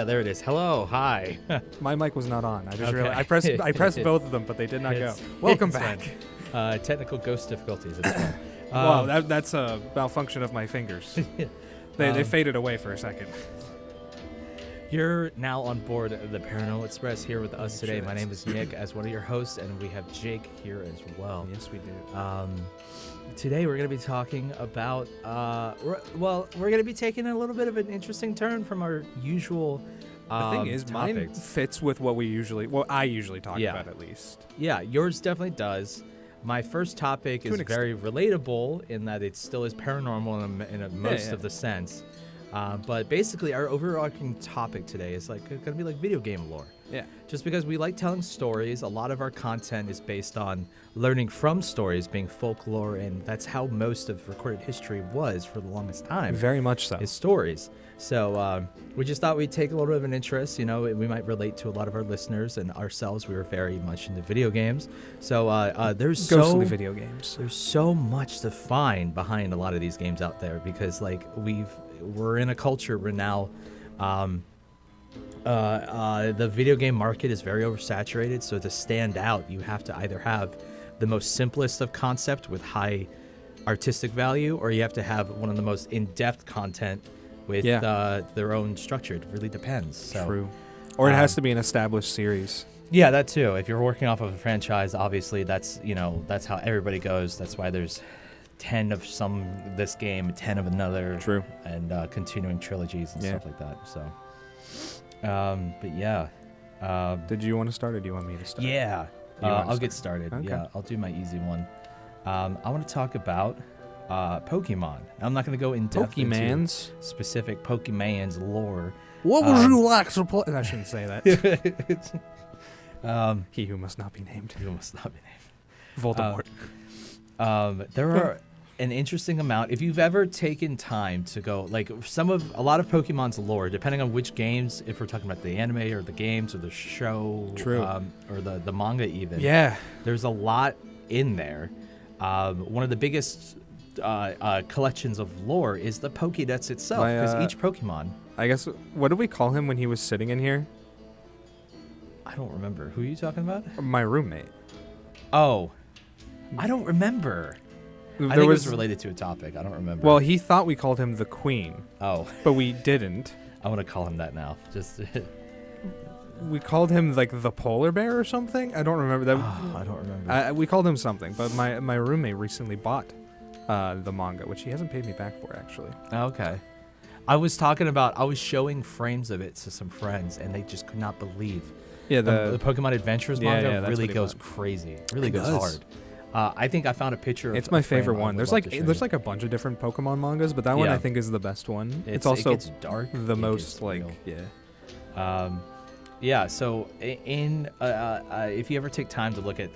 there it is. Hello, hi. My mic was not on. I just Okay. realized I pressed both of them, but they did not go. Welcome back. Technical ghost difficulties. It's fine. Wow, that's a malfunction of my fingers. They faded away for a second. You're now on board the Paranormal Express here with us today. My name is Nick as one of your hosts, and we have Jake here as well. Yes, we do. Today we're going to be talking about, we're going to be taking a little bit of an interesting turn from our usual The thing is, mine topics. fits with what I usually talk about at least. Yeah, yours definitely does. My first topic is very relatable in that it still is paranormal in most of the sense. But basically, our overarching topic today is going to be like video game lore. Yeah. Just because we like telling stories, a lot of our content is based on learning from stories, being folklore, and that's how most of recorded history was for the longest time. Very much so. Is stories. So we just thought we'd take a little bit of an interest. You know, we might relate to a lot of our listeners and ourselves. We were very much into video games. So there's Ghostly video games. There's so much to find behind a lot of these games out there because we're in a culture where now the video game market is very oversaturated. So to stand out, you have to either have the most simplest of concept with high artistic value, or you have to have one of the most in-depth content with their own structure. It really depends. So, True. Or it has to be an established series. Yeah, that too. If you're working off of a franchise, obviously that's how everybody goes. That's why there's 10 of this game, 10 of another. True. And continuing trilogies and stuff like that. So, but yeah. Did you want to start or do you want me to start? Yeah. I'll get started. Okay. Yeah, I'll do my easy one. I want to talk about Pokemon. I'm not going to go in depth into specific Pokemon's lore. What would you like to play? I shouldn't say that. He who must not be named. He who must not be named. Voldemort. There are an interesting amount. If you've ever taken time to go, like a lot of Pokemon's lore, depending on which games, if we're talking about the anime or the games or the show, or the manga even. Yeah. There's a lot in there. One of the biggest collections of lore is the Pokédex itself, because each Pokemon. I guess, what did we call him when he was sitting in here? I don't remember. Who are you talking about? My roommate. Oh, I don't remember. I think it was related to a topic. I don't remember. Well, he thought we called him the Queen. Oh. But we didn't. I want to call him that now. Just. We called him like the polar bear or something. I don't remember that. I don't remember. We called him something, but my roommate recently bought the manga, which he hasn't paid me back for actually. Okay. I was showing frames of it to some friends, and they just could not believe. Yeah, the Pokemon Adventures manga really goes crazy. It really goes hard. I think I found a picture. It's my favorite one. There's like a bunch of different Pokemon mangas, but that one I think is the best one. It's also it gets dark. The most like real. Yeah, so if you ever take time to look at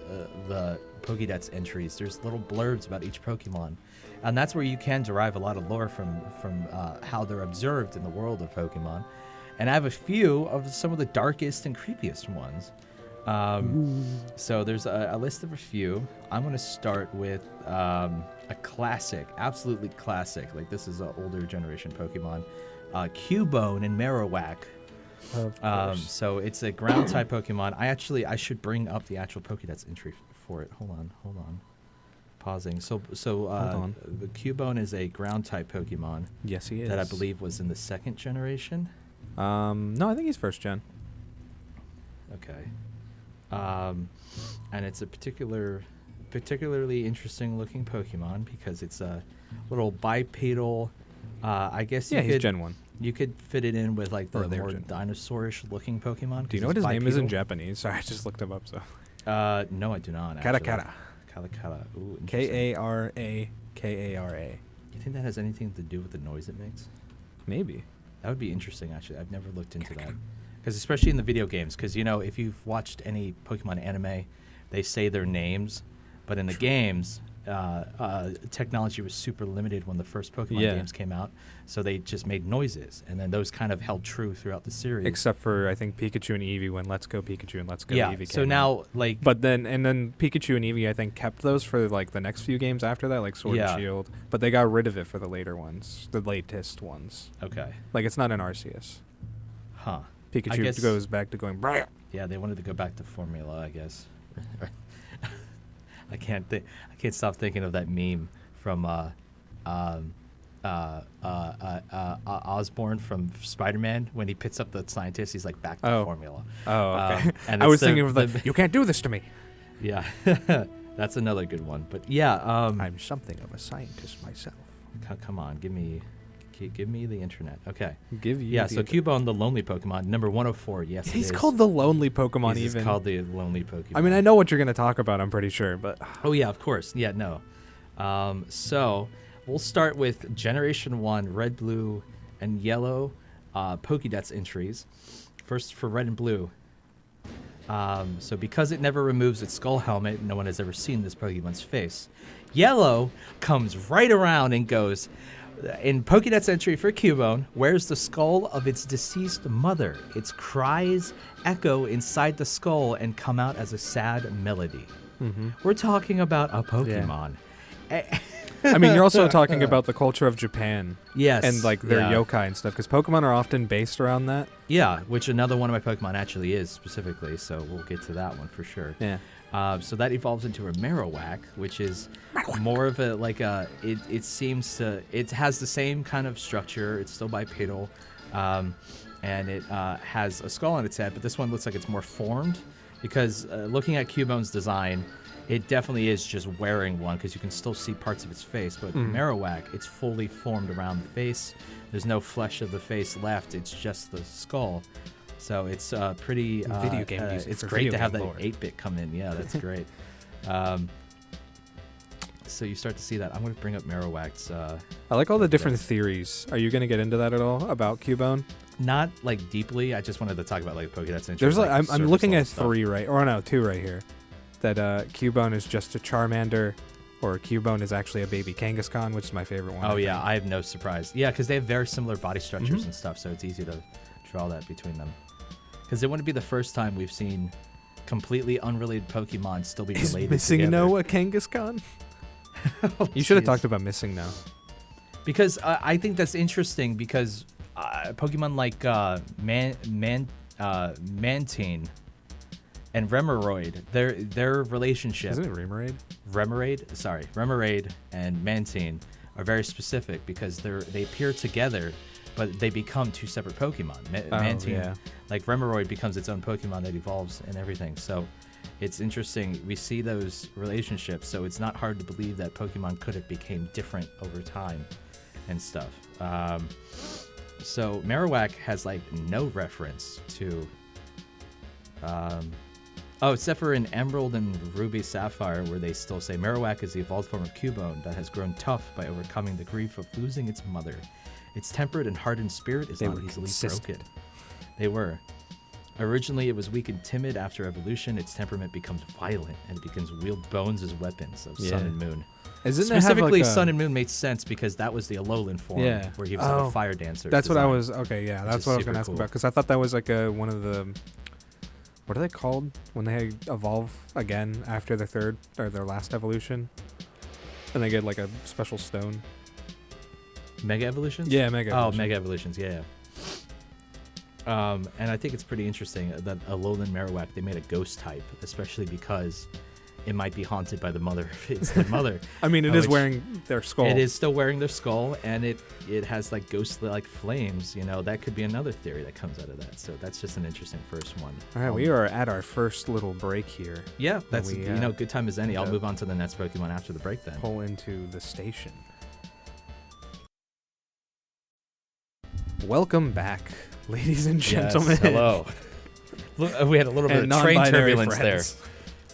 the Pokédex entries, there's little blurbs about each Pokemon. And that's where you can derive a lot of lore from how they're observed in the world of Pokemon. And I have a few of some of the darkest and creepiest ones. So there's a list of a few. I'm going to start with a classic, absolutely classic. Like this is an older generation Pokemon. Cubone and Marowak. Of course. So it's a ground type Pokemon. I should bring up the actual Pokédex entry for it. Hold on. Pausing. So the Cubone is a ground type Pokemon. Yes, he is. That I believe was in the second generation. No, I think he's first gen. Okay. And it's a particularly interesting looking Pokemon because it's a little bipedal. I guess he's Gen 1. You could fit it in with like the more dinosaurish looking Pokemon. Do you know what his name is in Japanese? Sorry, I just looked him up. So. No, I do not. Karakara. Karakara. Ooh, Karakara. You think that has anything to do with the noise it makes? Maybe. That would be interesting, actually. I've never looked into that. Because especially in the video games, because, if you've watched any Pokemon anime, they say their names. But in the games, technology was super limited when the first Pokemon games came out. So they just made noises. And then those kind of held true throughout the series. Except for, I think, Pikachu and Eevee when Let's Go Pikachu and Let's Go Eevee came so now, like... But then Pikachu and Eevee, I think, kept those for, like, the next few games after that, like Sword and Shield. But they got rid of it for the later ones, the latest ones. Okay. Like, it's not an Arceus. Huh. Pikachu goes back to going. Brr. Yeah, they wanted to go back to formula, I guess. I can't stop thinking of that meme from Osborn from Spider-Man when he picks up the scientist. He's like, back to formula. Oh, okay. And I was thinking of you can't do this to me. Yeah, that's another good one. But yeah, I'm something of a scientist myself. Come on, give me the internet. Okay. Give you. Yeah. So Cubone, the lonely Pokemon, number 104. Yes, he's called the lonely Pokemon. He's called the lonely Pokemon. I mean, I know what you're going to talk about. I'm pretty sure, but. Oh yeah, of course. Yeah, no. So we'll start with Generation 1, Red, Blue, and Yellow Pokédex entries. First for Red and Blue. So because it never removes its skull helmet, no one has ever seen this Pokemon's face. Yellow comes right around and goes, in Pokédex entry for Cubone, wears the skull of its deceased mother. Its cries echo inside the skull and come out as a sad melody. Mm-hmm. We're talking about a Pokemon. Yeah. I mean, you're also talking about the culture of Japan. Yes. And like their yokai and stuff, because Pokemon are often based around that. Yeah, which another one of my Pokemon actually is specifically, so we'll get to that one for sure. Yeah. So that evolves into a Marowak, which is more of a, like a, it seems to, it has the same kind of structure. It's still bipedal, and it has a skull on its head, but this one looks like it's more formed because looking at Cubone's design, it definitely is just wearing one because you can still see parts of its face. But Marowak, it's fully formed around the face. There's no flesh of the face left. It's just the skull. So it's pretty... video game music. It's great to have that 8-bit come in. Yeah, that's great. So you start to see that. I'm going to bring up Marowak's... I like all the different theories. Are you going to get into that at all about Cubone? Not like deeply. I just wanted to talk about like Pokédex. There's like I'm looking at 3 right, or no, 2 right here. That Cubone is just a Charmander, or Cubone is actually a baby Kangaskhan, which is my favorite one. Oh yeah, I have no surprise. Yeah, because they have very similar body structures and stuff, so it's easy to draw that between them. Because it wouldn't be the first time we've seen completely unrelated Pokemon still be related together. Is Missing-No a Kangaskhan? You should have talked about Missing-No. Because I think that's interesting because Pokemon like Mantine and Remoraid, their relationship... Isn't it Remoraid? Remoraid and Mantine are very specific because they appear together, but they become 2 separate Pokemon. Mantine, like Remoraid, becomes its own Pokemon that evolves and everything. So it's interesting. We see those relationships, so it's not hard to believe that Pokemon could have became different over time and stuff. So Marowak has like no reference to... except for in Emerald and Ruby Sapphire, where they still say Marowak is the evolved form of Cubone that has grown tough by overcoming the grief of losing its mother. Its tempered and hardened spirit is not easily broken. They were. Originally, it was weak and timid. After evolution, its temperament becomes violent, and it begins to wield bones as weapons of Sun and Moon. Specifically, Sun and Moon made sense because that was the Alolan form, where he was like a fire dancer. That's what I was... Okay, yeah, that's what I was going to ask about, because I thought that was like one of the... What are they called when they evolve again after their third or their last evolution? And they get like a special stone. Mega evolutions? Yeah, mega evolutions. Oh, mega evolutions, yeah. And I think it's pretty interesting that Alolan Marowak, they made a ghost type, especially because it might be haunted by the mother. It's the mother. I mean, it is wearing their skull. It is still wearing their skull, and it has like ghost-like flames. You know, that could be another theory that comes out of that. So that's just an interesting first one. All right, we are at our first little break here. Yeah, that's good time as any. I'll move on to the next Pokemon after the break then. Pull into the station. Welcome back, ladies and gentlemen. Yes, hello. We had a little bit of train turbulence there.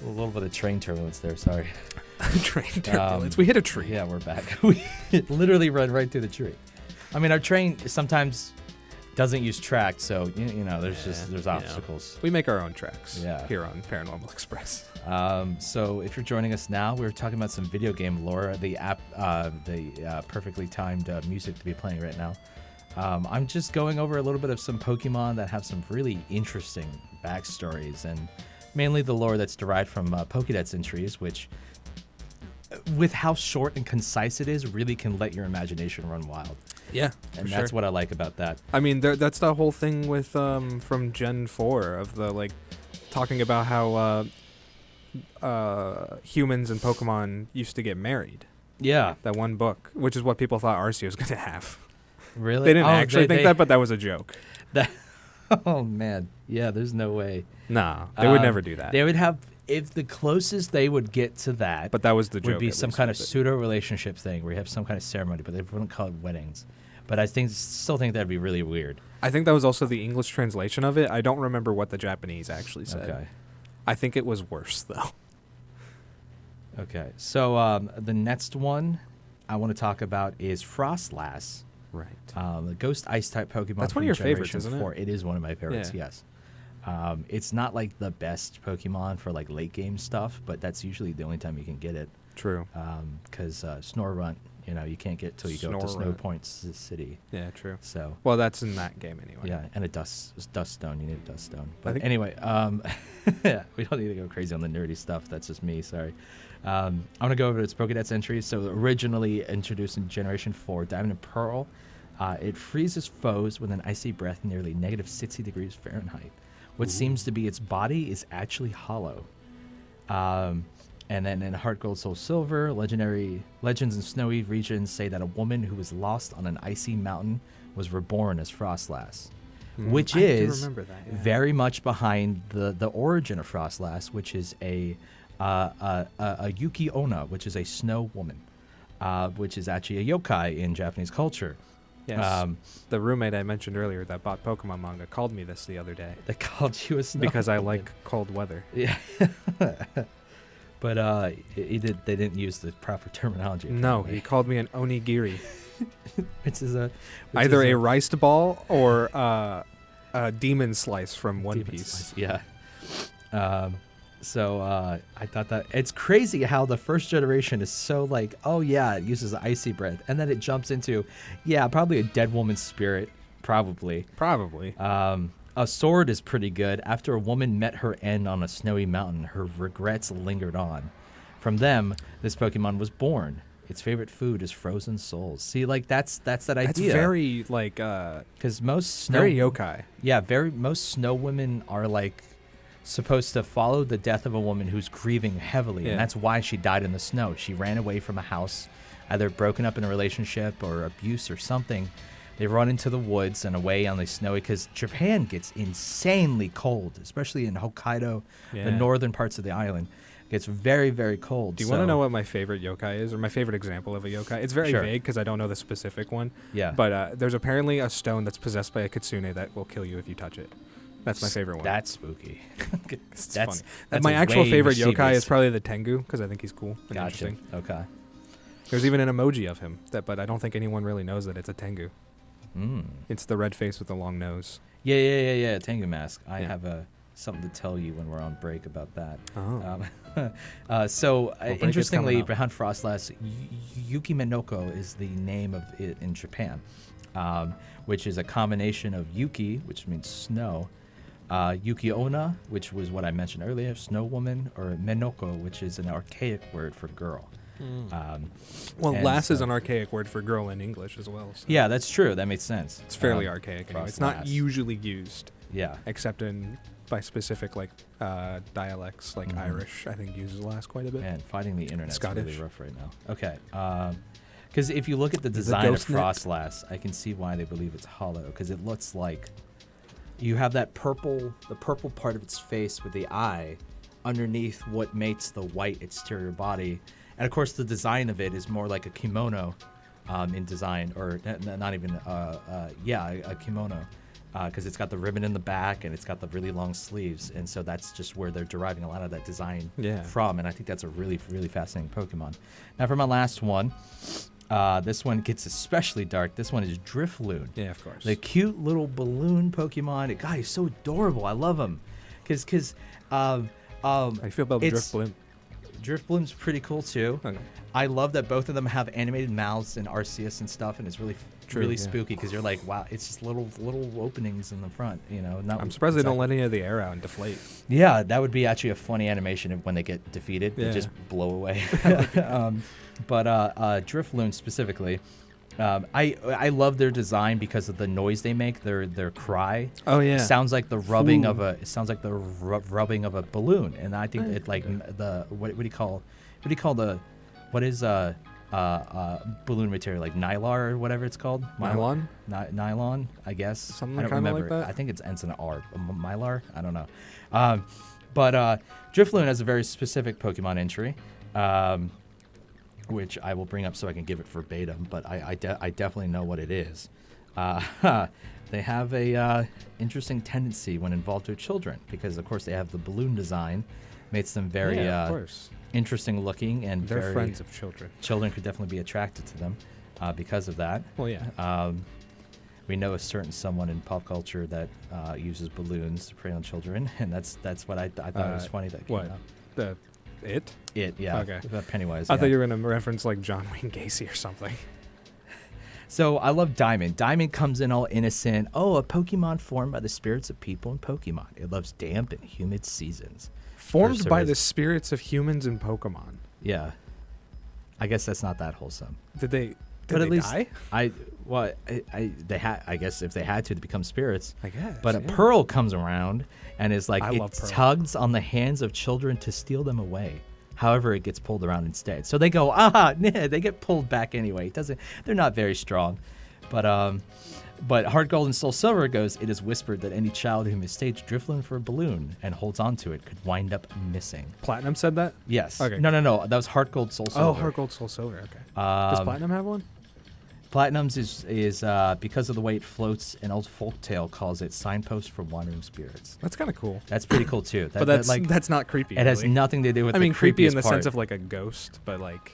A little bit of train turbulence there, sorry. Train turbulence. We hit a tree. Yeah, we're back. We literally run right through the tree. I mean, our train sometimes doesn't use tracks, so, you know, there's obstacles. We make our own tracks here on Paranormal Express. So if you're joining us now, we're talking about some video game lore, the perfectly timed music to be playing right now. I'm just going over a little bit of some Pokemon that have some really interesting backstories, and mainly the lore that's derived from Pokédex entries, which, with how short and concise it is, really can let your imagination run wild. Yeah, and that's what I like about that. I mean, that's the whole thing with from Gen 4 of the like talking about how humans and Pokemon used to get married. Yeah, that one book, which is what people thought Arceus was going to have. Really? They didn't actually think that, but that was a joke. Oh man, yeah. There's no way. No, they would never do that. They would have, if the closest they would get to that. But that was the joke. Would be some kind of pseudo relationship thing where you have some kind of ceremony, but they wouldn't call it weddings. But I still think that'd be really weird. I think that was also the English translation of it. I don't remember what the Japanese actually said. Okay. I think it was worse though. Okay, so the next one I want to talk about is Frostlass. Right. The Ghost Ice type Pokemon. That's one of your favorites, isn't it? It is one of my favorites. Yeah. Yes. It's not like the best Pokemon for like late game stuff, but that's usually the only time you can get it. True. Because Snorunt, you can't get till you go to Snow Point City. Yeah, true. So. Well, that's in that game anyway. Yeah, and Dust Stone. You need a Dust Stone. But anyway, we don't need to go crazy on the nerdy stuff. That's just me. Sorry. I'm going to go over its Pokédex entries. So originally introduced in Generation 4, Diamond and Pearl, it freezes foes with an icy breath nearly negative 60 degrees Fahrenheit. What seems to be its body is actually hollow. And then in Heart Gold, Soul Silver, legends in snowy regions say that a woman who was lost on an icy mountain was reborn as Frostlass, which is very much behind the origin of Frostlass, which is a Yuki Onna, which is a snow woman, which is actually a yokai in Japanese culture. Yes. The roommate I mentioned earlier that bought Pokemon manga called me this the other day. They called you a snow because woman. I like cold weather. Yeah. But they didn't use the proper terminology. No, he called me an onigiri. Either a rice ball or a demon slice from One Piece. Slice, yeah. So I thought that it's crazy how the first generation is so like, oh yeah, it uses icy breath, and then it jumps into, probably a dead woman's spirit, probably. A sword is pretty good. After a woman met her end on a snowy mountain, her regrets lingered on. From them, this Pokemon was born. Its favorite food is frozen souls. See, like that's that idea. That's very like because most snow very yokai. Yeah, most snow women are like supposed to follow the death of a woman who's grieving heavily, and that's why she died in the snow. She ran away from a house, either broken up in a relationship or abuse or something. They run into the woods and away on the snowy, because Japan gets insanely cold, especially in Hokkaido, the northern parts of the island. It gets very, very cold. Do you want to know what my favorite yokai is, or my favorite example of a yokai? It's very vague because I don't know the specific one. Yeah. But there's apparently a stone that's possessed by a kitsune that will kill you if you touch it. That's my favorite one. That's spooky. That's funny. My actual favorite yokai is probably the Tengu, because I think he's cool and interesting. Okay. There's even an emoji of him, but I don't think anyone really knows that it's a Tengu. Mm. It's the red face with the long nose. Yeah. Tengu mask. I have something to tell you when we're on break about that. Oh. Interestingly, behind Frostlass, Yuki Minoko is the name of it in Japan, which is a combination of Yuki, which means snow, Yuki Onna, which was what I mentioned earlier, snow woman, or Minoko, which is an archaic word for girl. Lass is an archaic word for girl in English as well. So. Yeah, that's true. That makes sense. It's fairly archaic. Anyway. It's not usually used. Yeah. Except by specific dialects, like Irish, I think uses lass quite a bit. Man, fighting the internet's Scottish. really rough right now. Okay. Because if you look at the design of Frostlass, I can see why they believe it's hollow, because it looks like you have the purple part of its face with the eye underneath what makes the white exterior body. And of course, the design of it is more like a kimono in design, or not even, a kimono, because it's got the ribbon in the back and it's got the really long sleeves. And so that's just where they're deriving a lot of that design from. And I think that's a really, really fascinating Pokemon. Now, for my last one, this one gets especially dark. This one is Drifloon. Yeah, of course. The cute little balloon Pokemon. God, he's so adorable. I love him. Because how do you feel about Drifloon? Drifloon's pretty cool too. Okay. I love that both of them have animated mouths and Arceus and stuff, and it's really spooky, because you're like, wow, it's just little openings in the front, I'm surprised they don't let any of the air out and deflate. Yeah, that would be actually a funny animation when they get defeated. They just blow away. But Drifloon specifically, I love their design because of the noise they make. Their cry. Oh yeah. It sounds like the rubbing of a. It sounds like the rubbing of a balloon, and I think it like the what do you call the what is balloon material, like Nylar or whatever it's called? Nylon? Nylon, I guess. Something I don't kind of remember. like that. I think it's ends in an R. Mylar? I don't know. But Drifloon has a very specific Pokemon entry, which I will bring up so I can give it verbatim, but I definitely know what it is. They have a interesting tendency when involved with children because, of course, they have the balloon design. Makes them very of course. Interesting looking, and they're friends of children. Children could definitely be attracted to them because of that. Well, yeah. We know a certain someone in pop culture that uses balloons to prey on children, and that's what I thought it was funny that came what out. It yeah. Okay. Pennywise. I thought you were gonna reference like John Wayne Gacy or something. So I love Diamond. Diamond comes in all innocent. Oh, a Pokemon formed by the spirits of people and Pokemon. It loves damp and humid seasons. Formed by the spirits of humans and Pokemon. Yeah. I guess that's not that wholesome. Did they die? I guess if they had to become spirits. I guess. But a Pearl comes around and is like, it tugs on the hands of children to steal them away. However, it gets pulled around instead. So they go, they get pulled back anyway. They're not very strong. But Heart Gold and Soul Silver goes, it is whispered that any child who mistakes Drifloon for a balloon and holds onto it could wind up missing. Platinum said that? Yes. Okay. No. That was Heart Gold, Soul Silver. Oh, Heart Gold, Soul Silver. Okay. Does Platinum have one? Platinum's is because of the way it floats, an old folktale calls it signpost for wandering spirits. That's kind of cool. That's pretty cool too. But that's not creepy. It has nothing to do with. I mean, creepy in the part. sense of like a ghost, but like.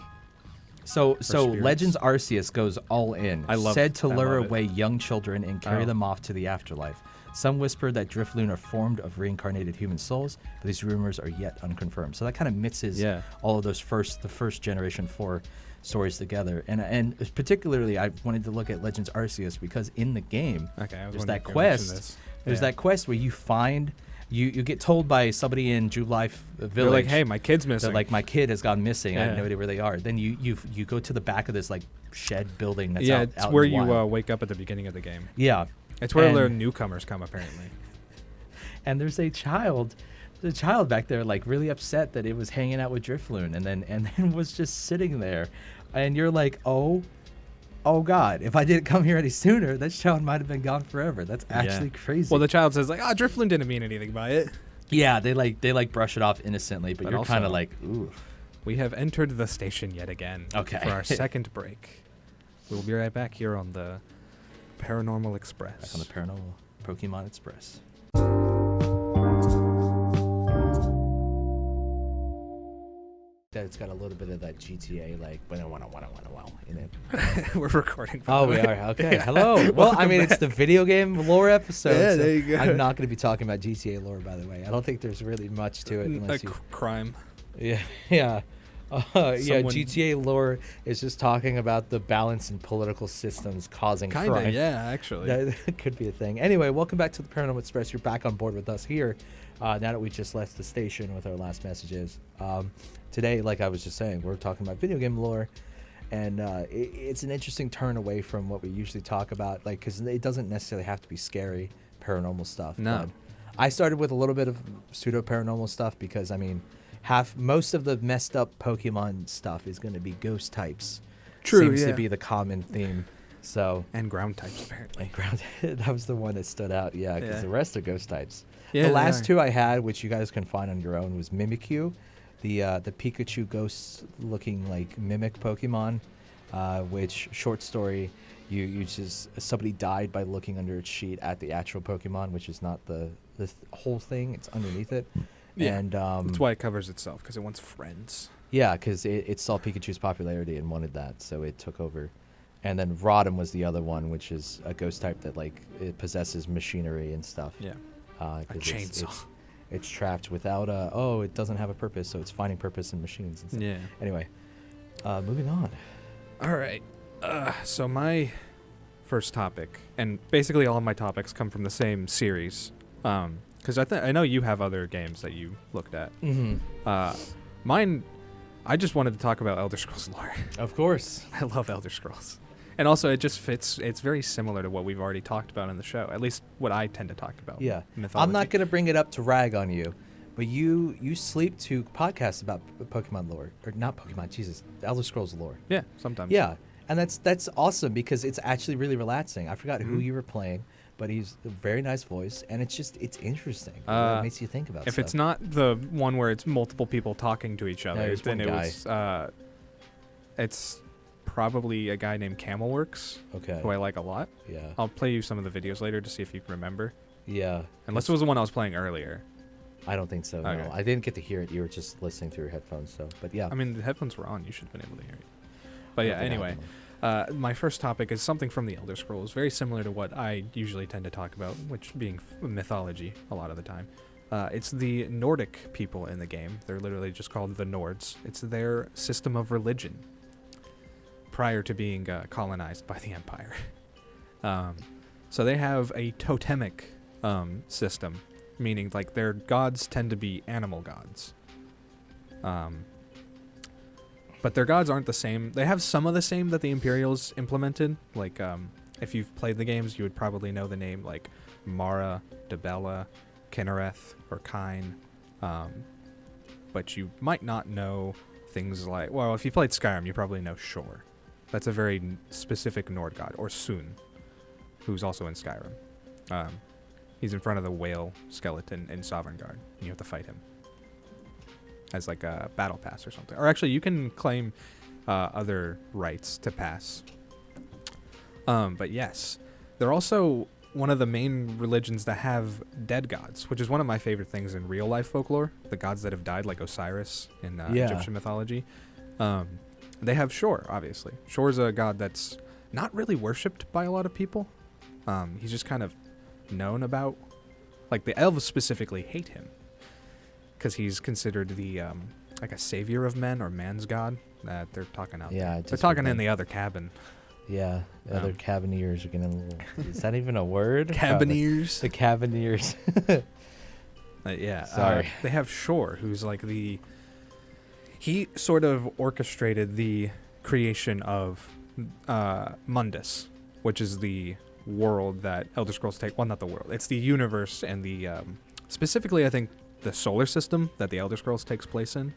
So Legends Arceus goes all in. Said to lure away young children and carry them off to the afterlife. Some whisper that Drifloon are formed of reincarnated human souls, but these rumors are yet unconfirmed. So that kind of mixes all of those the first generation 4 stories together. And particularly, I wanted to look at Legends Arceus because in the game, there's that quest. There's that quest where you find. You get told by somebody in Jubilife Village. They're like, hey, my kid's missing. They're like, my kid has gone missing. I have no idea where they are. Then you go to the back of this like shed building that's out it's where you wake up at the beginning of the game. Yeah. It's where the newcomers come, apparently. And there's a child back there like really upset that it was hanging out with Drifloon and then was just sitting there. And you're like, oh God, if I didn't come here any sooner, that child might have been gone forever. That's actually crazy. Well, the child says like, Drifloon didn't mean anything by it. Yeah, they brush it off innocently, but you're kind of like, ooh. We have entered the station yet again. Okay. For our second break. We'll be right back here on the Paranormal Express. Back on the Paranormal Pokemon Express. That it's got a little bit of that GTA like in it. We're recording. Oh, we are. Okay. Yeah. Hello. Well, I mean, it's the video game lore episode. Yeah, there you go. I'm not going to be talking about GTA lore, by the way. I don't think there's really much to it unless crime. Yeah. GTA lore is just talking about the balance in political systems causing crime. Yeah, actually. That could be a thing. Anyway, welcome back to the Paranormal Express. You're back on board with us here. Now that we just left the station with our last messages. Today, like I was just saying, we're talking about video game lore, and it's an interesting turn away from what we usually talk about, like, because it doesn't necessarily have to be scary paranormal stuff. No. But I started with a little bit of pseudo paranormal stuff because, I mean, most of the messed up Pokemon stuff is going to be ghost types. True, Seems to be the common theme. So and ground types apparently. That was the one that stood out. Yeah, because the rest are ghost types. Yeah, the last two I had, which you guys can find on your own, was Mimikyu, the Pikachu ghost-looking like mimic Pokemon, which short story, you just somebody died by looking under its sheet at the actual Pokemon, which is not the whole thing; it's underneath it. Yeah, and that's why it covers itself, because it wants friends. Yeah, because it saw Pikachu's popularity and wanted that, so it took over. And then Rotom was the other one, which is a ghost type that like it possesses machinery and stuff. Yeah. A chainsaw. It's trapped without it doesn't have a purpose, so it's finding purpose in machines and stuff. Yeah. Anyway, moving on. All right. So my first topic, and basically all of my topics come from the same series, because I know you have other games that you looked at. Mm-hmm. Mine, I just wanted to talk about Elder Scrolls lore. Of course. I love Elder Scrolls. And also, it just fits. It's very similar to what we've already talked about in the show. At least what I tend to talk about. Yeah. Mythology. I'm not going to bring it up to rag on you, but you sleep to podcasts about Pokemon lore. Or not Pokemon, Jesus. Elder Scrolls lore. Yeah, sometimes. Yeah. And that's awesome because it's actually really relaxing. I forgot who you were playing, but he's a very nice voice, and it's interesting. It makes you think about if stuff. it's not the one where it's multiple people talking to each other, then it's probably a guy named Camelworks, who I like a lot. Yeah. I'll play you some of the videos later to see if you can remember. Yeah. Unless it was the one I was playing earlier. I don't think so. Okay. No, I didn't get to hear it. You were just listening through your headphones. So, but yeah. I mean, the headphones were on. You should have been able to hear it. But yeah, anyway, my first topic is something from the Elder Scrolls, very similar to what I usually tend to talk about, which being mythology a lot of the time. It's the Nordic people in the game. They're literally just called the Nords. It's their system of religion prior to being colonized by the Empire. So they have a totemic system, meaning like their gods tend to be animal gods. But their gods aren't the same. They have some of the same that the Imperials implemented. Like, if you've played the games, you would probably know the name like Mara, Debella, Kinnereth, or Kine. But you might not know things like... Well, if you played Skyrim, you probably know Shor. That's a very specific Nord god. Or Sun, who's also in Skyrim. He's in front of the whale skeleton in Sovngarde, and you have to fight him as like a battle pass or something. Or actually, you can claim other rights to pass. But yes, they're also one of the main religions that have dead gods, which is one of my favorite things in real life folklore. The gods that have died, like Osiris in Egyptian mythology. They have Shor, obviously. Shor's a god that's not really worshipped by a lot of people. He's just kind of known about. Like, the elves specifically hate him, because he's considered the like a savior of men, or man's god. That they're talking out there. They're talking in the other cabin. Yeah, the other cabineers are getting. Is that even a word? Cabineers. The cabineers. Yeah. Sorry. They have Shor, who's like the. He sort of orchestrated the creation of Mundus, which is the world that Elder Scrolls take. Well, not the world. It's the universe and the specifically, I think, the solar system that the Elder Scrolls takes place in.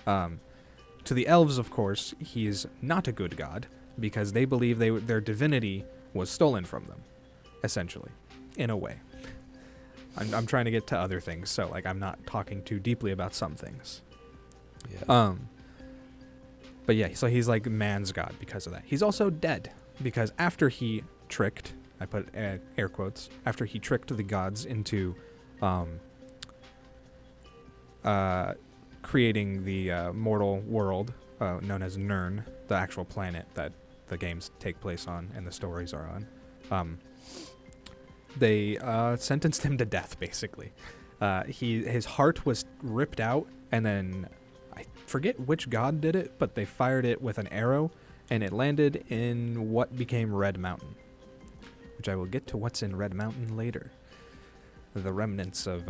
To the elves, of course, he is not a good god, because they believe their divinity was stolen from them, essentially, in a way. I'm trying to get to other things, so like I'm not talking too deeply about some things. Yeah. But yeah, so he's like man's god because of that. He's also dead, because after he tricked, I put air quotes, after he tricked the gods into creating the mortal world known as Nirn, the actual planet that the games take place on and the stories are on. They sentenced him to death, basically. His heart was ripped out, and then I forget which god did it, but they fired it with an arrow, and it landed in what became Red Mountain, which I will get to what's in Red Mountain later. The remnants of,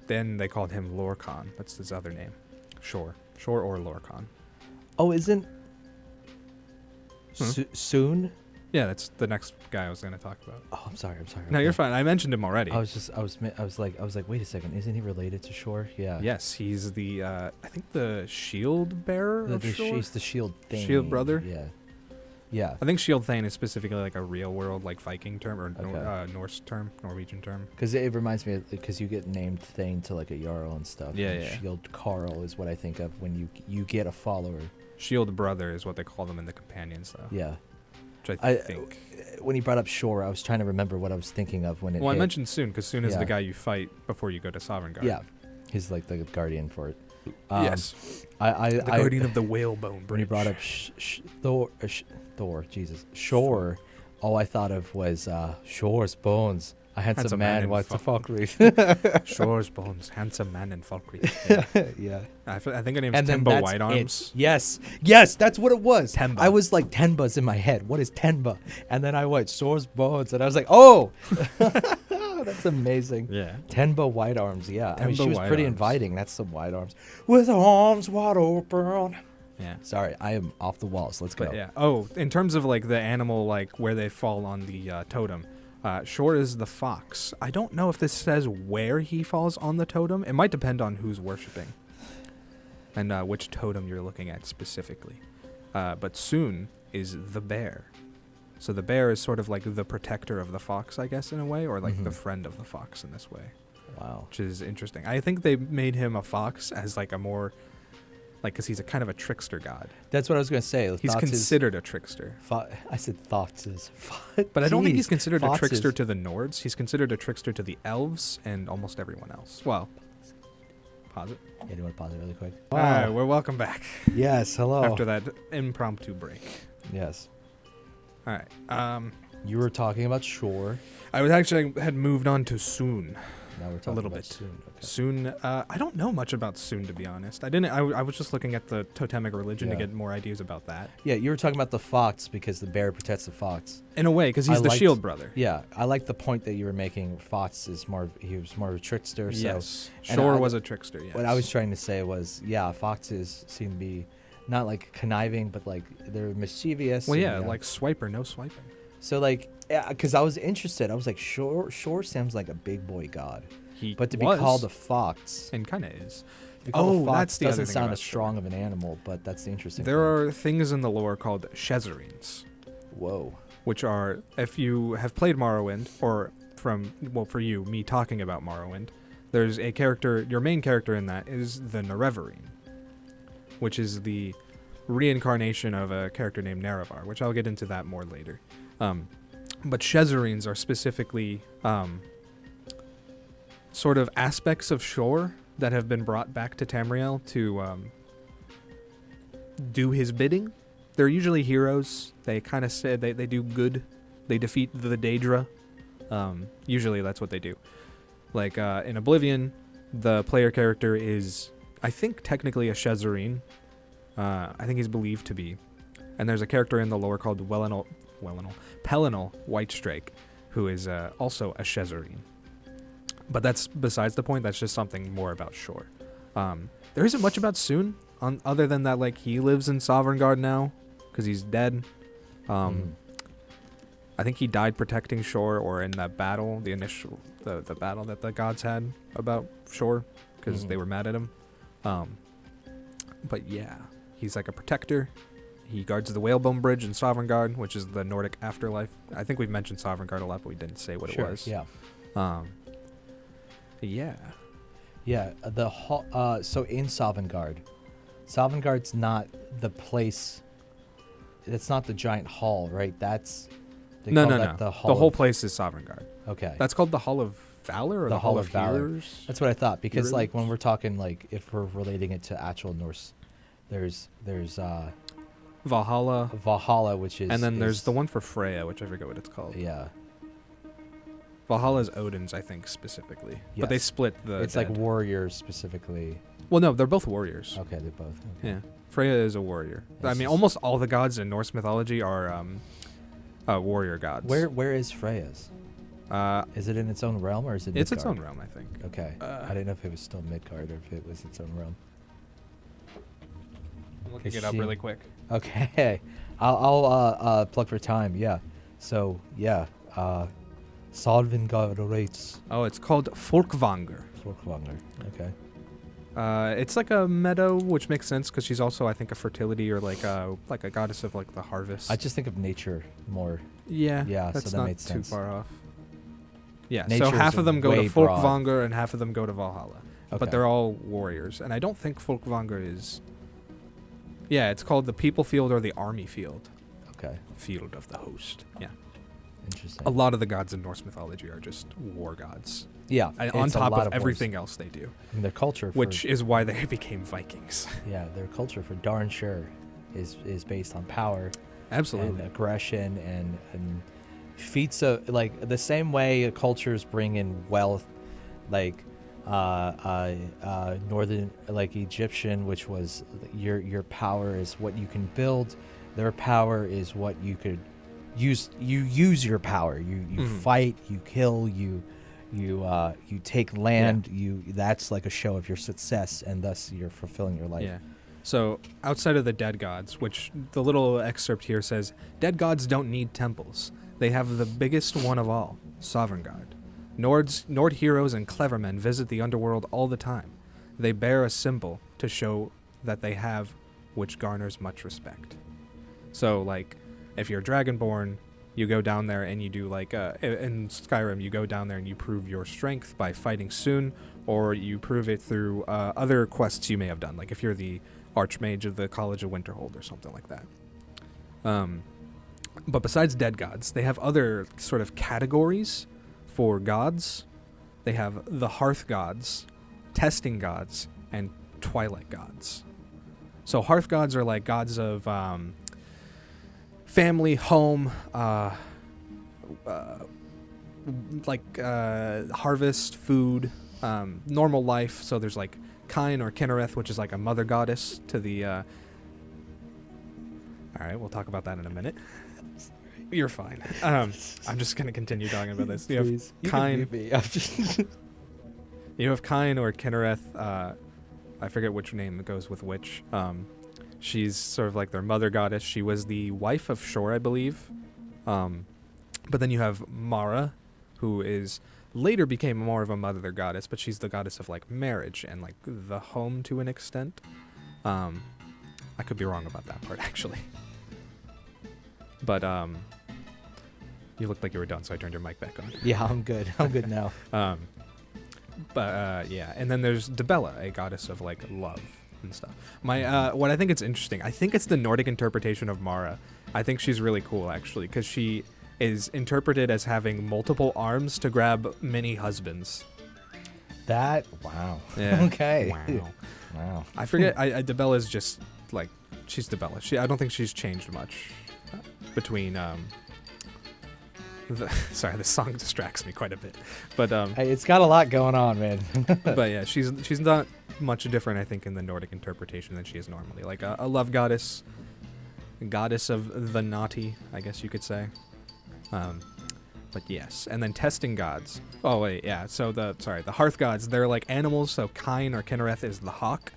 then they called him Lorkhan. That's his other name. Shor or Lorkhan. Oh, isn't Soon? Yeah, that's the next guy I was going to talk about. Oh, I'm sorry. No, you're fine. I mentioned him already. I was like, wait a second. Isn't he related to Shor? Yeah. Yes, he's the, I think the shield bearer of Shor? He's the shield thing. Shield brother? Yeah. Yeah. I think Shield Thane is specifically like a real world, like Viking term, or Norse term, Norwegian term. Because it reminds me, because you get named Thane to like a Jarl and stuff. Yeah, and yeah. Shield Carl is what I think of when you get a follower. Shield brother is what they call them in the companions, though. Yeah. Which I think. When he brought up Shor, I was trying to remember what I was thinking of when it. Well, I mentioned Soon, because Soon is the guy you fight before you go to Sovngarde. Yeah. He's like the guardian for it. Yes. The guardian of the whalebone bridge. When he brought up Shor, all I thought of was Shor's bones. A handsome man wants to fuck with. Shor's bones, handsome man in Falkreath. Yeah. I think her name is Temba Whitearms. Yes, that's what it was. Temba. I was like, Tenba's in my head. What is Tenba? And then I went, Shor's bones. And I was like, oh! That's amazing. Yeah. Tenba Whitearms, yeah. I mean, she was White pretty Arms. inviting. That's some white arms. With arms wide open. Yeah. Sorry, I am off the walls. Let's go. But yeah. Oh, in terms of like the animal, like where they fall on the totem, Shore is the fox. I don't know if this says where he falls on the totem. It might depend on who's worshiping and which totem you're looking at specifically. But Soon is the bear. So the bear is sort of like the protector of the fox, I guess, in a way, or like the friend of the fox in this way. Wow. Which is interesting. I think they made him a fox as like a more, like, because he's a kind of a trickster god. That's what I was going to say. He's considered a trickster. I said foxes. But I don't think he's considered a trickster to the Nords. He's considered a trickster to the elves and almost everyone else. Well, pause it. Yeah, do you want to pause it really quick? All right, we're welcome back. Yes, hello. After that impromptu break. Yes. All right. You were talking about Shore. I had moved on to Soon. Now we're talking a little about bit. Soon. Okay. Soon. I don't know much about Soon, to be honest. I was just looking at the totemic religion to get more ideas about that. Yeah, you were talking about the fox because the bear protects the fox. In a way, because he's the shield brother. Yeah, I like the point that you were making. Fox is he was more of a trickster. Yes. Shore was a trickster. Yes. What I was trying to say was, foxes seem to be not like conniving, but like they're mischievous. Well, yeah, like swiper, no swiping. So like, because I was interested, I was like, Shore sounds like a big boy god. But to be called a fox, and kind of is. That's the doesn't sound as strong of an animal, but that's the interesting. There are things in the lore called Shezarines. Whoa. Which are, if you have played Morrowind, or for you, me talking about Morrowind, there's a character. Your main character in that is the Nerevarine, which is the reincarnation of a character named Nerevar, which I'll get into that more later. But Shezarines are specifically sort of aspects of Shore that have been brought back to Tamriel to do his bidding. They're usually heroes. They kind of say they do good. They defeat the Daedra. Usually that's what they do. Like in Oblivion, the player character is, I think, technically a Shezarine. I think he's believed to be. And there's a character in the lore called Pelinal Whitestrake, who is also a Shezarine. But that's besides the point. That's just something more about Shore. There isn't much about Soon, other than that, like, he lives in Sovngarde now because he's dead. I think he died protecting Shore, or in that battle, the battle that the gods had about Shore, because they were mad at him. But yeah, he's like a protector. He guards the Whalebone Bridge in Sovngarde, which is the Nordic afterlife. I think we've mentioned Sovngarde a lot, but we didn't say what it was. Yeah. Yeah. Yeah. So in Sovngarde's not the place. It's not the giant hall, right? No. The whole place is Sovngarde. Okay. That's called the Hall of Valor, or the Hall of Valor. Heroes? That's what I thought, because like when we're talking, like, if we're relating it to actual Norse, there's Valhalla, which is, and then there's the one for Freya, which I forget what it's called. Yeah. Valhalla is Odin's, I think, specifically. Yes. But they split the It's dead. like warriors specifically. Well, no, they're both warriors. Okay, they're both. Okay. Yeah. Freya is a warrior. I mean, almost all the gods in Norse mythology are warrior gods. Where is Freya's? Is it in its own realm, or is it It's Midgard? its own realm, I think. Okay. I didn't know if it was still Midgard or if it was its own realm. I'm looking it up really quick. Okay. I'll plug for time. Yeah. So, yeah. Sovngarde rates. Oh, it's called Folkvanger. Okay. It's like a meadow, which makes sense because she's also, I think, a fertility, or like a goddess of like the harvest. I just think of nature more. Yeah. That's so that not makes too far off. Yeah. Nature so half of them go to broad. Folkvanger and half of them go to Valhalla. Okay. But they're all warriors, and I don't think Folkvanger is. Yeah, it's called the People Field or the Army Field. Okay. Field of the Host. Yeah. Interesting. A lot of the gods in Norse mythology are just war gods. Yeah. On top of everything else they do. And their culture, which is why they became Vikings. Yeah, their culture for darn sure is based on power. Absolutely. And aggression and feats of, like, the same way cultures bring in wealth, like northern, like Egyptian, which was your power is what you can build, their power is what you could use. You use your power, you fight, you kill, you take land. That's like a show of your success, and thus you're fulfilling your life. Yeah. So, outside of the dead gods, which the little excerpt here says, dead gods don't need temples. They have the biggest one of all, Sovereign God. Nord heroes and clever men visit the underworld all the time. They bear a symbol to show that they have, which garners much respect. So, like, if you're Dragonborn, you go down there and you do, like, in Skyrim, you go down there and you prove your strength by fighting soon, or you prove it through other quests you may have done, like if you're the Archmage of the College of Winterhold or something like that. But besides dead gods, they have other sort of categories for gods. They have the hearth gods, testing gods, and twilight gods. So hearth gods are like gods of family, home, harvest, food, normal life. So there's like Kine or Kinnereth, which is like a mother goddess to the... All right, we'll talk about that in a minute. You're fine. I'm just going to continue talking about this. You have Kine. You have Kine or Kinnereth. I forget which name goes with which. She's sort of like their mother goddess. She was the wife of Shor, I believe. But then you have Mara, who is later became more of a mother goddess, but she's the goddess of like marriage and like the home to an extent. I could be wrong about that part actually. But you looked like you were done, so I turned your mic back on. Yeah, I'm good. I'm good now. Yeah, and then there's Dibella, a goddess of like love and stuff. What I think it's interesting, I think it's the Nordic interpretation of Mara. I think she's really cool actually, because she is interpreted as having multiple arms to grab many husbands. Wow. Yeah. Okay. Wow. I forget. Dibella's just like she's Dibella. I don't think she's changed much between. Sorry, this song distracts me quite a bit, but hey, it's got a lot going on, man. But yeah, she's not much different, I think, in the Nordic interpretation than she is normally. Like a love goddess of the naughty, I guess you could say. But yes, and then testing gods. Oh wait, yeah. So the hearth gods, they're like animals. So Kine or Kinnereth is the hawk,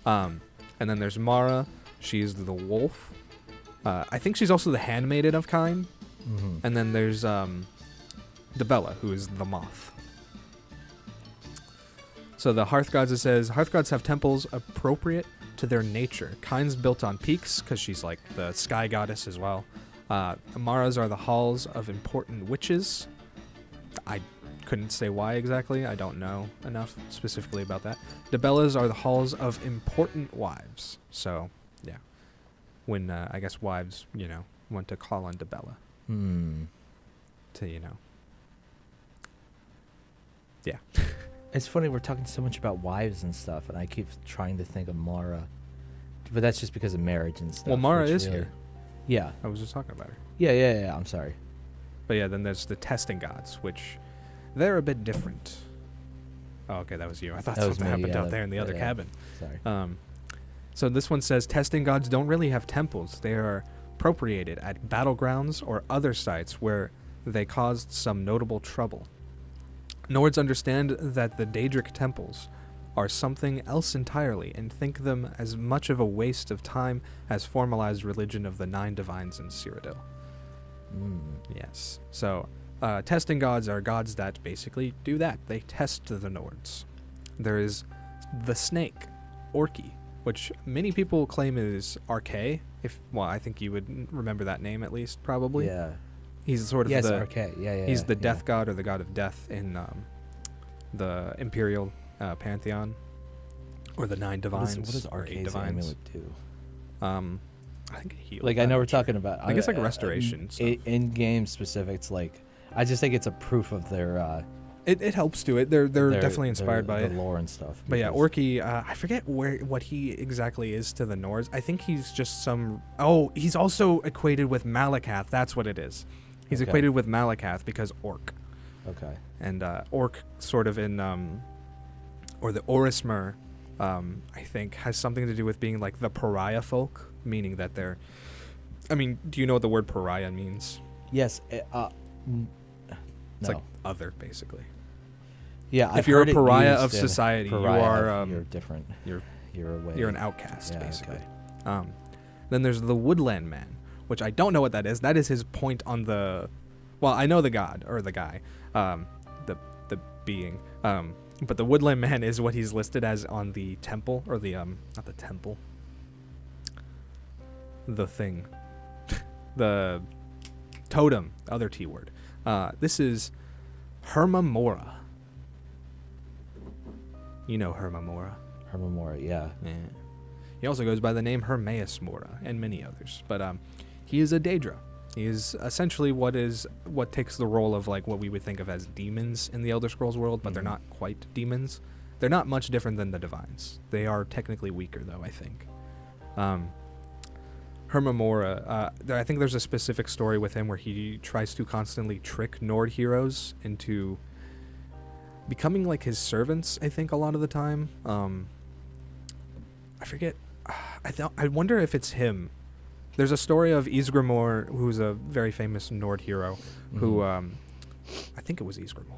and then there's Mara. She's the wolf. I think she's also the handmaiden of Kine. Mm-hmm. And then there's Dibella, who is the moth. So the hearth gods, it says, hearth gods have temples appropriate to their nature. Kine's built on peaks, because she's like the sky goddess as well. Mara's are the halls of important witches. I couldn't say why exactly. I don't know enough specifically about that. Dibella's are the halls of important wives. So, yeah. When, I guess, wives, want to call on Dibella. To, Yeah. It's funny, we're talking so much about wives and stuff, and I keep trying to think of Mara. But that's just because of marriage and stuff. Well, Mara is here. Yeah. I was just talking about her. Yeah, I'm sorry. But yeah, then there's the testing gods, which they're a bit different. Oh, okay, that was you. I thought that something happened out there in the other cabin. Sorry. So this one says, testing gods don't really have temples. They are appropriated at battlegrounds or other sites where they caused some notable trouble. Nords understand that the Daedric temples are something else entirely and think them as much of a waste of time as formalized religion of the 9 divines in Cyrodiil. Yes. So, testing gods are gods that basically do that. They test the Nords. There is the snake, Orki, which many people claim is Arche. I think you would remember that name at least, probably. Yeah. He's sort of the Arche. Yeah. He's the death god or the god of death in the Imperial pantheon, or the 9 divines. What does Arche's amulet do? I think it heals. Like, I know we're talking about. I think it's like restoration. In game specifics, like, I just think it's a proof of their. It helps to it. They're definitely inspired by the lore and stuff. But yeah, Orki, I forget what he exactly is to the Nords. I think he's just some. Oh, he's also equated with Malakath. That's what it is. He's equated with Malakath because orc. Okay. And orc sort of in or the Orismer, I think, has something to do with being like the pariah folk, meaning that they're. I mean, do you know what the word pariah means? Yes. It's like other, basically. Yeah, if you're a pariah of society, pariah you are you're different. You're an outcast, Yeah, basically. okay. Then there's the Woodland Man, which I don't know what that is. That is his point on the... Well, I know the god, or the guy, the being. But the Woodland Man is what he's listed as on the temple, or the, not the temple. The thing. The totem, other T word. This is Hermamora. You know Hermamora. Hermamora, yeah. He also goes by the name Hermaeus Mora and many others. But he is a Daedra. He is essentially what takes the role of like what we would think of as demons in the Elder Scrolls world, but they're not quite demons. They're not much different than the Divines. They are technically weaker, though, I think. Hermamora, I think there's a specific story with him where he tries to constantly trick Nord heroes into becoming like his servants, I think, a lot of the time. I forget. I wonder if it's him. There's a story of Ysgramor, who's a very famous Nord hero, who, I think it was Ysgramor.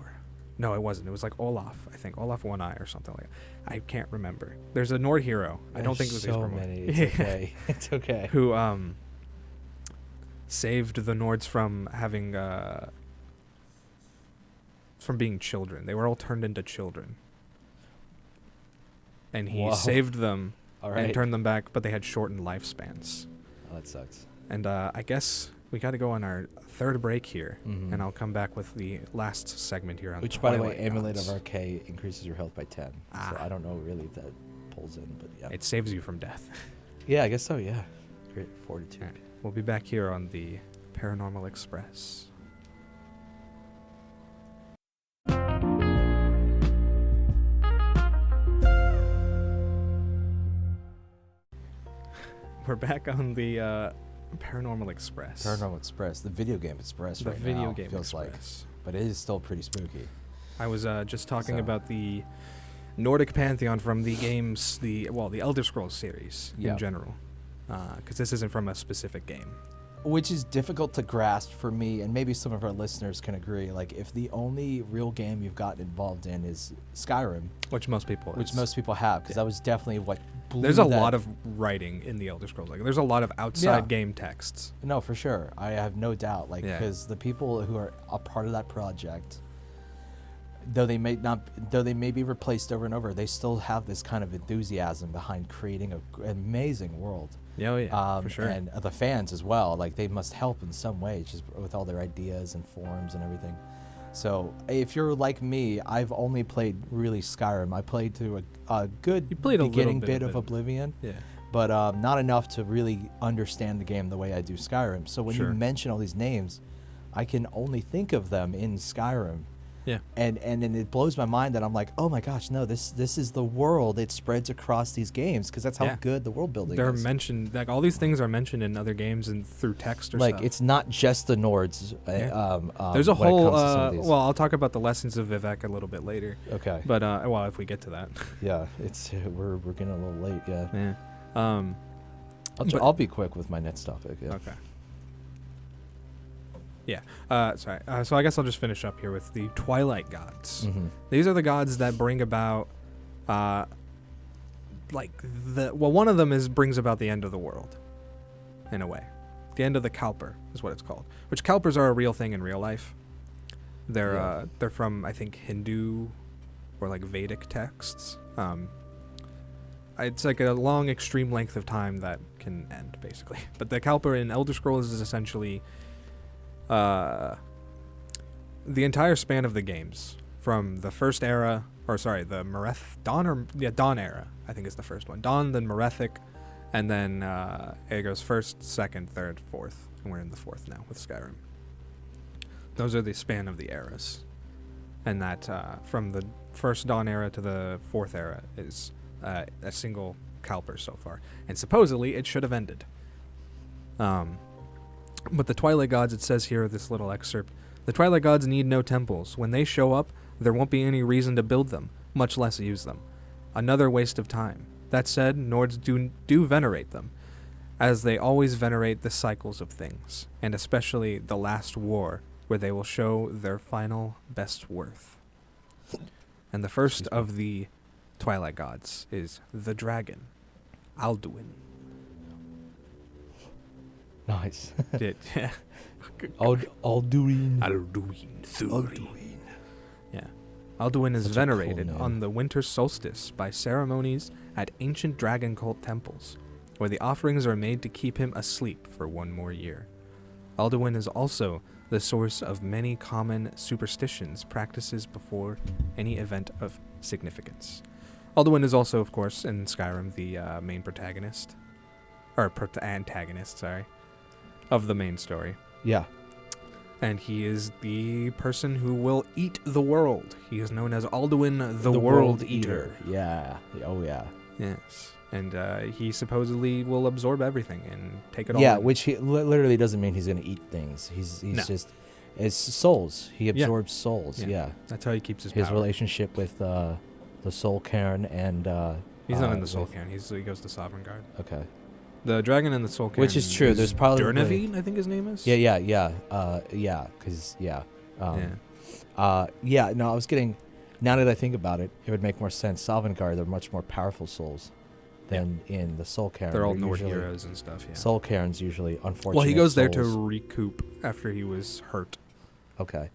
No, it wasn't. It was like Olaf, I think. Olaf One Eye or something like that. I can't remember. There's a Nord hero. I don't think it was so Ysgramor. Many. It's okay. It's okay. Who saved the Nords from having... from being children. They were all turned into children. And he saved them and turned them back, but they had shortened lifespans. Oh, that sucks. And I guess we got to go on our third break here, and I'll come back with the last segment here on Which, by the way, Amulet of Archay increases your health by 10. So I don't know really if that pulls in, but yeah. It saves you from death. Yeah, I guess so, yeah. Great fortitude. Right. We'll be back here on the Paranormal Express. We're back on the Paranormal Express. Paranormal Express, the video game Express. The right video now, game feels Express. Like, but it is still pretty spooky. I was just talking about the Nordic pantheon from the games, the Elder Scrolls series in general, because this isn't from a specific game. Which is difficult to grasp for me, and maybe some of our listeners can agree. Like, if the only real game you've gotten involved in is Skyrim, which most people have, because that was definitely what blew. There's a lot of writing in the Elder Scrolls. Like, there's a lot of outside game texts. No, for sure. I have no doubt. Like, because the people who are a part of that project, though they may be replaced over and over, they still have this kind of enthusiasm behind creating an amazing world. Oh yeah, for sure. And the fans as well. Like, they must help in some way, just with all their ideas and forums and everything. So if you're like me, I've only played really Skyrim. I played through a good beginning bit of Oblivion. Yeah. But not enough to really understand the game the way I do Skyrim. So when you mention all these names, I can only think of them in Skyrim. Yeah. And it blows my mind that I'm like, oh my gosh, no, this is the world. It spreads across these games because that's how good the world building is. They're mentioned, like, all these things are mentioned in other games and through text or like stuff. It's not just the Nords. There's a whole well, I'll talk about the lessons of Vivek a little bit later. Okay. But well, if we get to that. Yeah, it's we're getting a little late, yeah. Yeah. I'll be quick with my next topic. Yeah. Okay. Yeah. Sorry. So I guess I'll just finish up here with the Twilight gods. These are the gods that bring about, one of them brings about the end of the world, in a way. The end of the Kalpur is what it's called. Which Kalpurs are a real thing in real life. They're from, I think, Hindu or like Vedic texts. It's like a long, extreme length of time that can end, basically. But the Kalpur in Elder Scrolls is essentially the entire span of the games, from the first era, Dawn era, I think is the first one. Dawn, then Merethic, and then it goes first, second, third, fourth, and we're in the fourth now with Skyrim. Those are the span of the eras, and that from the first Dawn era to the fourth era is a single Kalpur so far, and supposedly it should have ended. But the Twilight Gods, it says here, this little excerpt, the Twilight Gods need no temples. When they show up, there won't be any reason to build them, much less use them. Another waste of time. That said, Nords do venerate them, as they always venerate the cycles of things, and especially the last war, where they will show their final best worth. And the first of the Twilight Gods is the dragon, Alduin. Nice. Yeah. Alduin. Alduin. Yeah. Alduin is venerated on the winter solstice by ceremonies at ancient dragon cult temples, where the offerings are made to keep him asleep for one more year. Alduin is also the source of many common superstitions practices before any event of significance. Alduin is also, of course, in Skyrim, the main protagonist, or antagonist, sorry, of the main story. Yeah. And he is the person who will eat the world. He is known as Alduin the World Eater. Yeah. Oh, yeah. Yes. And he supposedly will absorb everything and take it all. Yeah, in. which he literally doesn't mean he's going to eat things. He's No. just, it's souls. He absorbs souls. Yeah. That's how he keeps his power. Relationship with the Soul Cairn and... he's not in the Soul Cairn. He goes to Sovereign Guard. Okay. The dragon in the Soul Cairn. Which is true. There's probably... Durnavine, I think his name is? Yeah. No, I was getting... Now that I think about it, it would make more sense. Sovereign Guard, they're much more powerful souls than in the Soul Cairn. They're all Nord heroes and stuff, yeah. Soul Cairn's usually unfortunate. Well, he goes there souls. to recoup after he was hurt. Okay.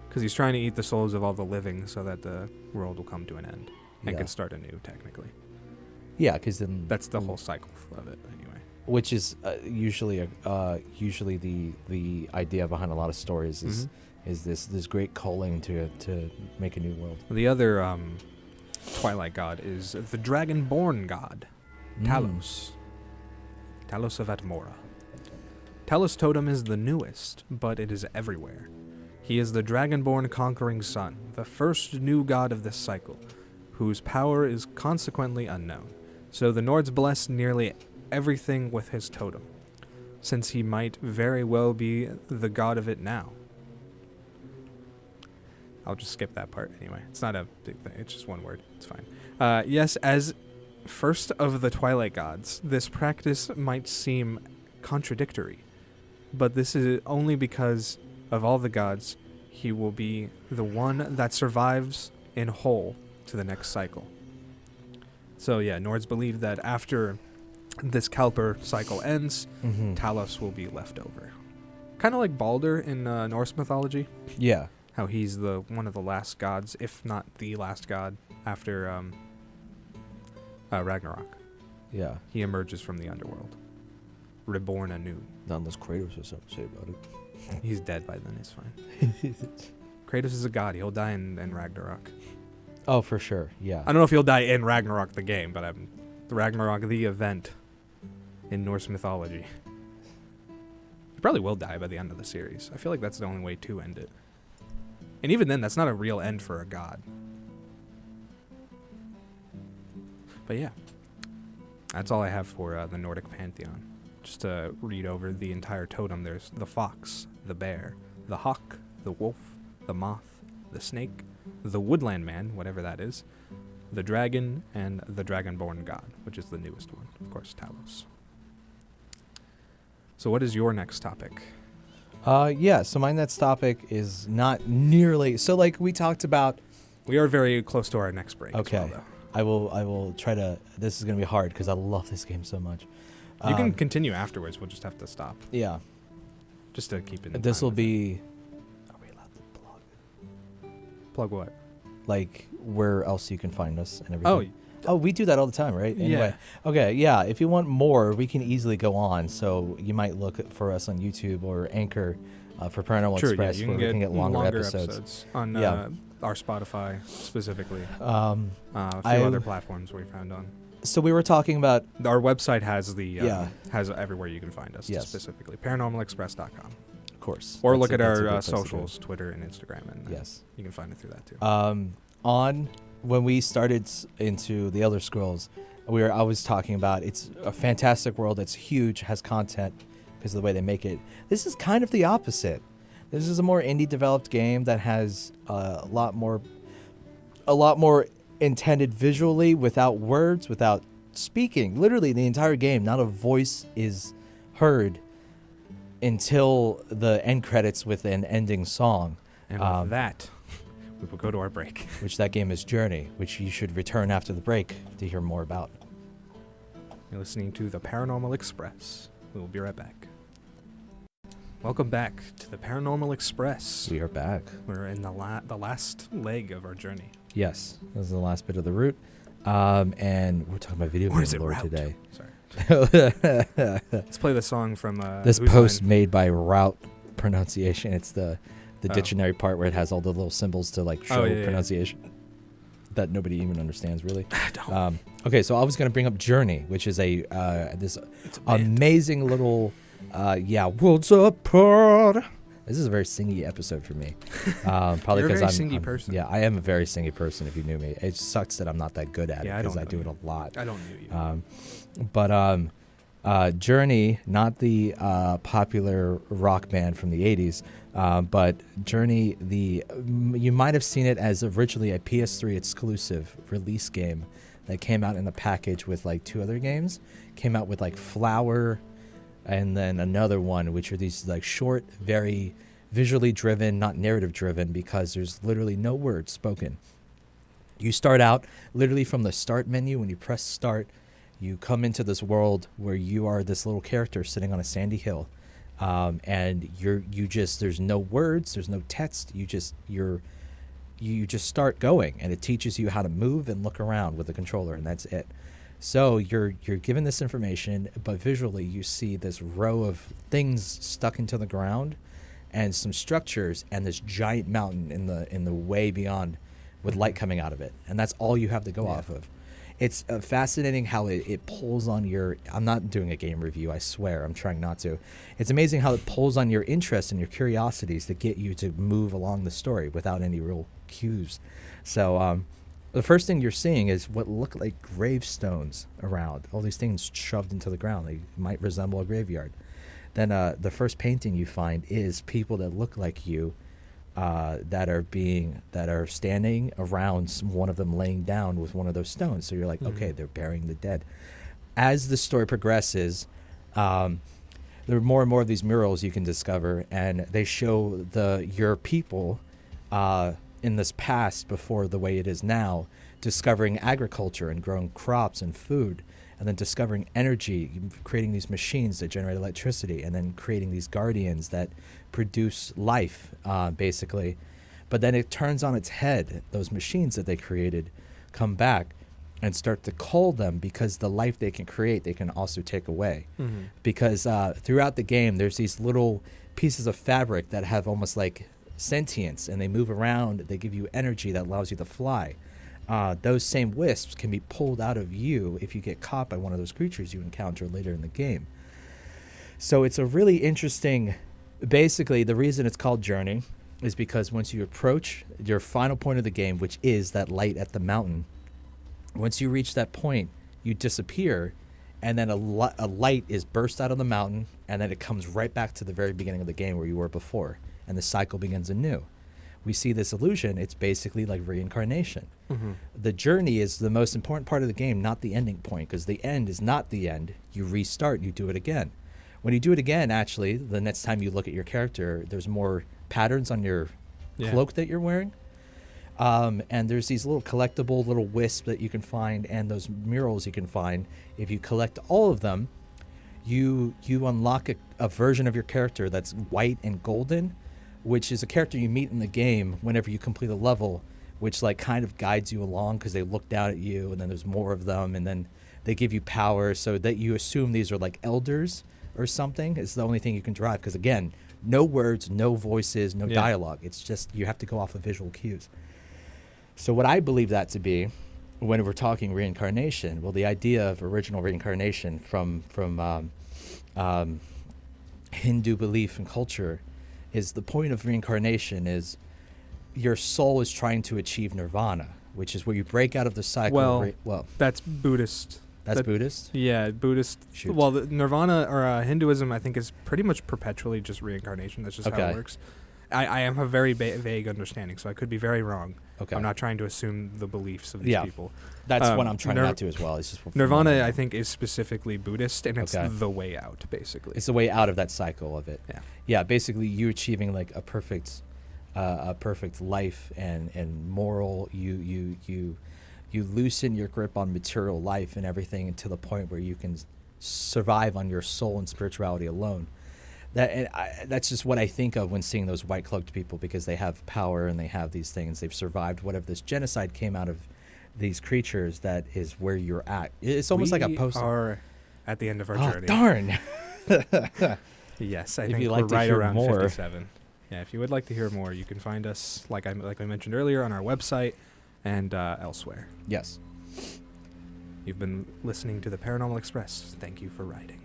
Because he's trying to eat the souls of all the living so that the world will come to an end and Yeah. can start anew, technically. Yeah, because then... That's the whole cycle of it, anyway. Which is usually the idea behind a lot of stories is this great calling to make a new world. The other Twilight God is the Dragonborn God, Talos. Talos of Atmora. Talos Totem is the newest, but it is everywhere. He is the Dragonborn conquering sun, the first new god of this cycle, whose power is consequently unknown. So the Nords bless nearly everything with his totem, since he might very well be the god of it now. I'll just skip that part anyway. It's not a big thing. It's just one word. It's fine. Yes, as first of the Twilight Gods, this practice might seem contradictory, but this is only because of all the gods, he will be the one that survives in whole to the next cycle. So yeah, Nords believe that after this Kalpur cycle ends, Talos will be left over. Kind of like Baldur in Norse mythology. Yeah. How he's one of the last gods, if not the last god, after Ragnarok. Yeah. He emerges from the underworld, reborn anew. Not unless Kratos has something to say about it. He's dead by then, it's fine. Kratos is a god. He'll die in Ragnarok. Oh, for sure, yeah. I don't know if he'll die in Ragnarok the game, but Ragnarok the event in Norse mythology. He probably will die by the end of the series. I feel like that's the only way to end it. And even then, that's not a real end for a god. But yeah, that's all I have for the Nordic Pantheon. Just to read over the entire totem, there's the fox, the bear, the hawk, the wolf, the moth, the snake, the woodland man, whatever that is, the dragon, and the dragonborn god, which is the newest one, of course, Talos. So what is your next topic? So my next topic is not nearly... So, like, we talked about... We are very close to our next break. Okay. As well, though. I will try to... This is going to be hard because I love this game so much. You can continue afterwards. We'll just have to stop. Yeah. Just to keep it in This will be... Are we allowed to plug? Plug what? Like, where else you can find us and everything. Oh, we do that all the time, right? Anyway. Yeah. Okay, yeah. If you want more, we can easily go on. So you might look for us on YouTube or Anchor for Paranormal Express, you where we can get longer episodes. on our Spotify specifically. A A few other platforms we found on. So we were talking about... Our website has has everywhere you can find us, Yes. specifically. ParanormalExpress.com. Of course. Or look at our socials, Twitter and Instagram, and yes, you can find it through that too. When we started into the Elder Scrolls, I was talking about it's a fantastic world. It's huge, has content because of the way they make it. This is kind of the opposite. This is a more indie developed game that has a lot more intended visually, without words, without speaking. Literally, the entire game, not a voice is heard until the end credits with an ending song. And with that, we will go to our break. Which that game is Journey, which you should return after the break to hear more about. You're listening to the Paranormal Express. We will be right back. Welcome back to the Paranormal Express. We are back. We're in the last leg of our journey. Yes, this is the last bit of the route. And we're talking about video game lore today. Sorry. Let's play the song from this post made by Route Pronunciation. It's the dictionary part where it has all the little symbols to like show pronunciation that nobody even understands really. Okay, so I was going to bring up Journey, which is this amazing little worlds apart. This is a very singy episode for me. Probably because I'm a singy person. Yeah, I am a very singy person. If you knew me, it sucks that I'm not that good at it because I do it a lot. I don't know you. But Journey, not the popular rock band from the 80s, but Journey, you might have seen it as originally a PS3 exclusive release game that came out in a package with like 2 other games. Came out with like Flower, and then another one, which are these like short, very visually driven, not narrative driven, because there's literally no words spoken. You start out literally from the start menu. When you press start, you come into this world where you are this little character sitting on a sandy hill, and there's no words, there's no text. You just start going, and it teaches you how to move and look around with the controller, and that's it. So you're given this information, but visually you see this row of things stuck into the ground, and some structures, and this giant mountain in the way beyond, with light coming out of it, and that's all you have to go off of. It's fascinating how it pulls on your. I'm not doing a game review, I swear. I'm trying not to. It's amazing how it pulls on your interest and your curiosities to get you to move along the story without any real cues. So the first thing you're seeing is what look like gravestones around. All these things shoved into the ground. They might resemble a graveyard. Then the first painting you find is people that look like you, that are standing around one of them laying down with one of those stones. So you're like, okay, they're burying the dead. As the story progresses, there are more and more of these murals you can discover, and they show your people in this past before the way it is now, discovering agriculture and growing crops and food, and then discovering energy, creating these machines that generate electricity, and then creating these guardians that produce life, basically. But then it turns on its head. Those machines that they created come back and start to call them, because the life they can create, they can also take away. Because throughout the game, there's these little pieces of fabric that have almost like sentience, and they move around. They give you energy that allows you to fly. Those same wisps can be pulled out of you if you get caught by one of those creatures you encounter later in the game. So it's a really interesting. Basically, the reason it's called Journey is because once you approach your final point of the game, which is that light at the mountain, once you reach that point, you disappear, and then a light is burst out of the mountain, and then it comes right back to the very beginning of the game where you were before, and the cycle begins anew. We see this illusion. It's basically like reincarnation. The journey is the most important part of the game, not the ending point, because the end is not the end. You restart, you do it again. When you do it again, actually, the next time you look at your character, there's more patterns on your cloak that you're wearing. And there's these little collectible little wisps that you can find, and those murals you can find. If you collect all of them, you unlock a version of your character that's white and golden, which is a character you meet in the game whenever you complete a level, which like kind of guides you along because they look down at you, and then there's more of them, and then they give you power, so that you assume these are like elders or something. It's the only thing you can drive, because again, no words, no voices, no dialogue. It's just you have to go off of visual cues. So what I believe that to be, when we're talking reincarnation, well, the idea of original reincarnation from Hindu belief and culture is the point of reincarnation is your soul is trying to achieve nirvana, which is where you break out of the cycle. Well, that's Buddhist. That's Buddhist? Yeah, Buddhist. Shoot. Well, the Nirvana or Hinduism, I think, is pretty much perpetually just reincarnation. That's just how it works. I am a very vague understanding, so I could be very wrong. Okay. I'm not trying to assume the beliefs of these people. That's what I'm trying not to as well. It's just Nirvana, I think, is specifically Buddhist, and it's the way out, basically. It's the way out of that cycle of it. Yeah. Yeah, basically you achieving like a perfect a perfect life and moral. You loosen your grip on material life and everything to the point where you can survive on your soul and spirituality alone. That's just what I think of when seeing those white cloaked people, because they have power and they have these things. They've survived whatever this genocide came out of these creatures. That is where you're at. It's almost like a post. We are at the end of our journey. Darn. Yes, I think we're right around 57. Yeah, if you would like to hear more, you can find us, like I mentioned earlier, on our website and elsewhere. Yes. You've been listening to the Paranormal Express. Thank you for riding.